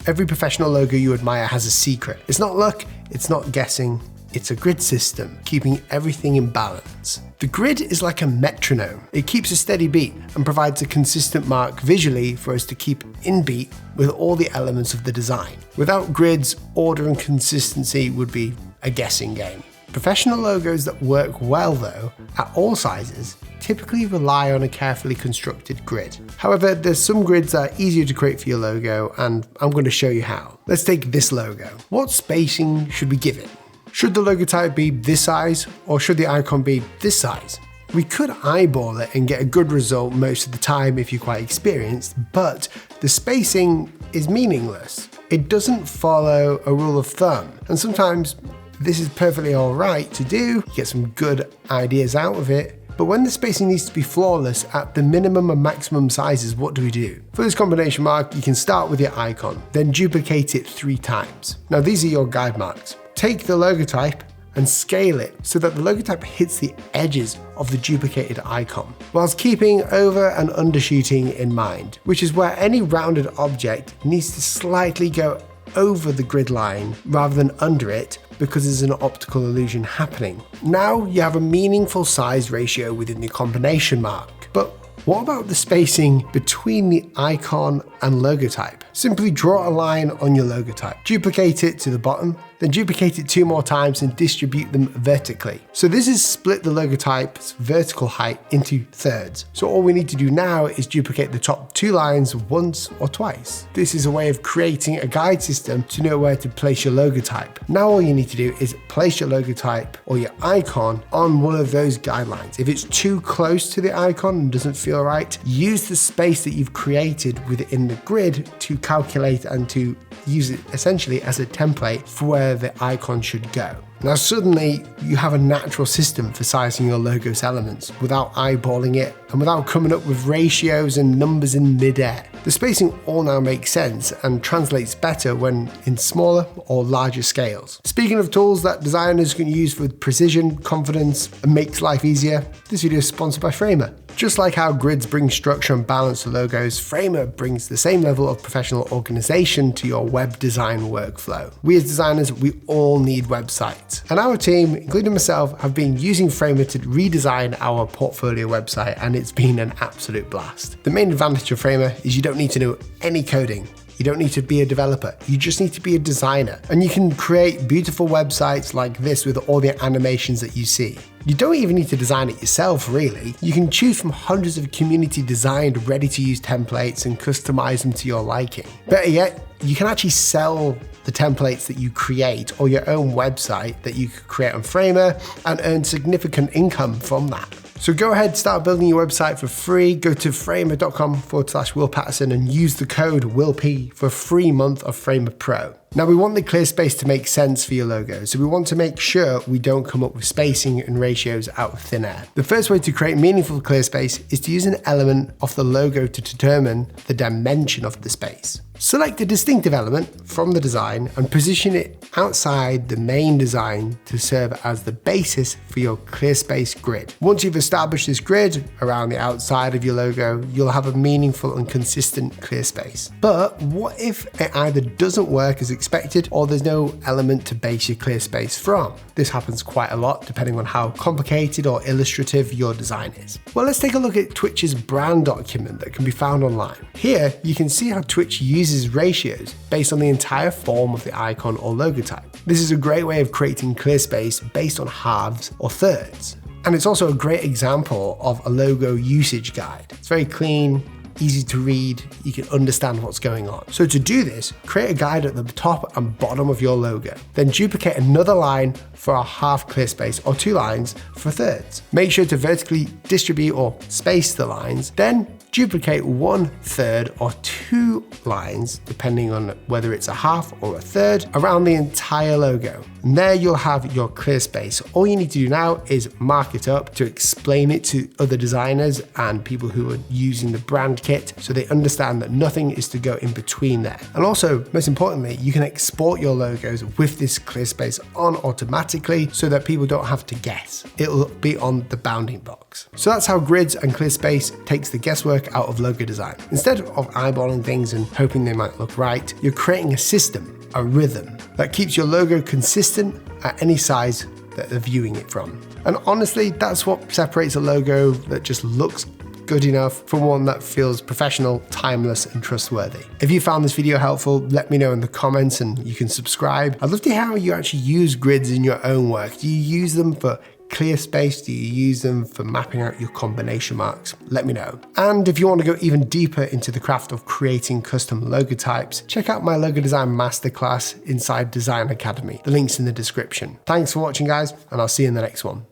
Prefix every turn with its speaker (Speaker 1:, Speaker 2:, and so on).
Speaker 1: Every professional logo you admire has a secret. It's not luck, it's not guessing, it's a grid system, keeping everything in balance. The grid is like a metronome. It keeps a steady beat and provides a consistent mark visually for us to keep in beat with all the elements of the design. Without grids, order and consistency would be a guessing game. Professional logos that work well though, at all sizes, typically rely on a carefully constructed grid. However, there's some grids that are easier to create for your logo, and I'm going to show you how. Let's take this logo. What spacing should we give it? Should the logo type be this size, or should the icon be this size? We could eyeball it and get a good result most of the time if you're quite experienced, but the spacing is meaningless. It doesn't follow a rule of thumb, and sometimes this is perfectly alright to do, you get some good ideas out of it, but when the spacing needs to be flawless at the minimum and maximum sizes, what do we do? For this combination mark, you can start with your icon, then duplicate it 3 times. Now these are your guide marks. Take the logo type and scale it so that the logo type hits the edges of the duplicated icon, whilst keeping over and undershooting in mind, which is where any rounded object needs to slightly go over the grid line rather than under it, because there's an optical illusion happening. Now you have a meaningful size ratio within the combination mark. But what about the spacing between the icon and logo type? Simply draw a line on your logo type, duplicate it to the bottom, then duplicate it 2 more times and distribute them vertically. So this is split the logo type's vertical height into thirds. So all we need to do now is duplicate the top 2 lines once or twice. This is a way of creating a guide system to know where to place your logo type. Now all you need to do is place your logo type or your icon on one of those guidelines. If it's too close to the icon and doesn't feel right, use the space that you've created within the grid to calculate and to use it essentially as a template for where the icon should go. Now suddenly you have a natural system for sizing your logo's elements without eyeballing it and without coming up with ratios and numbers in midair. The spacing all now makes sense and translates better when in smaller or larger scales. Speaking of tools that designers can use with precision, confidence, and makes life easier, this video is sponsored by Framer. Just like how grids bring structure and balance to logos, Framer brings the same level of professional organization to your web design workflow. We as designers, we all need websites. And our team, including myself, have been using Framer to redesign our portfolio website, and it's been an absolute blast. The main advantage of Framer is you don't need to know any coding. You don't need to be a developer, you just need to be a designer. And you can create beautiful websites like this with all the animations that you see. You don't even need to design it yourself, really. You can choose from hundreds of community designed, ready to use templates and customize them to your liking. Better yet, you can actually sell the templates that you create or your own website that you could create on Framer and earn significant income from that. So go ahead, start building your website for free. Go to framer.com/Will Paterson and use the code WILLP for a free month of Framer Pro. Now we want the Clearspace to make sense for your logo, so we want to make sure we don't come up with spacing and ratios out of thin air. The first way to create meaningful Clearspace is to use an element of the logo to determine the dimension of the space. Select a distinctive element from the design and position it outside the main design to serve as the basis for your Clearspace grid. Once you've established this grid around the outside of your logo, you'll have a meaningful and consistent Clearspace. But what if it either doesn't work as expected or there's no element to base your Clearspace from? This happens quite a lot depending on how complicated or illustrative your design is. Well, let's take a look at Twitch's brand document that can be found online. Here, you can see how Twitch uses ratios based on the entire form of the icon or logo type. This is a great way of creating Clearspace based on halves or thirds. And it's also a great example of a logo usage guide. It's very clean, easy to read, you can understand what's going on. So to do this, create a guide at the top and bottom of your logo. Then duplicate another line for a half Clearspace or 2 lines for thirds. Make sure to vertically distribute or space the lines, then duplicate 1/3 or 2 lines, depending on whether it's a half or a third, around the entire logo. And there you'll have your Clearspace. All you need to do now is mark it up to explain it to other designers and people who are using the brand kit so they understand that nothing is to go in between there. And also, most importantly, you can export your logos with this Clearspace on automatically so that people don't have to guess. It'll be on the bounding box. works. So that's how Grids and Clearspace takes the guesswork out of logo design. Instead of eyeballing things and hoping they might look right, you're creating a system, a rhythm, that keeps your logo consistent at any size that they're viewing it from. And honestly, that's what separates a logo that just looks good enough from one that feels professional, timeless, and trustworthy. If you found this video helpful, let me know in the comments and you can subscribe. I'd love to hear how you actually use grids in your own work. Do you use them for Clearspace? Do you use them for mapping out your combination marks? Let me know. And if you want to go even deeper into the craft of creating custom logo types, check out my logo design masterclass inside Design Academy. The link's in the description. Thanks for watching, guys, and I'll see you in the next one.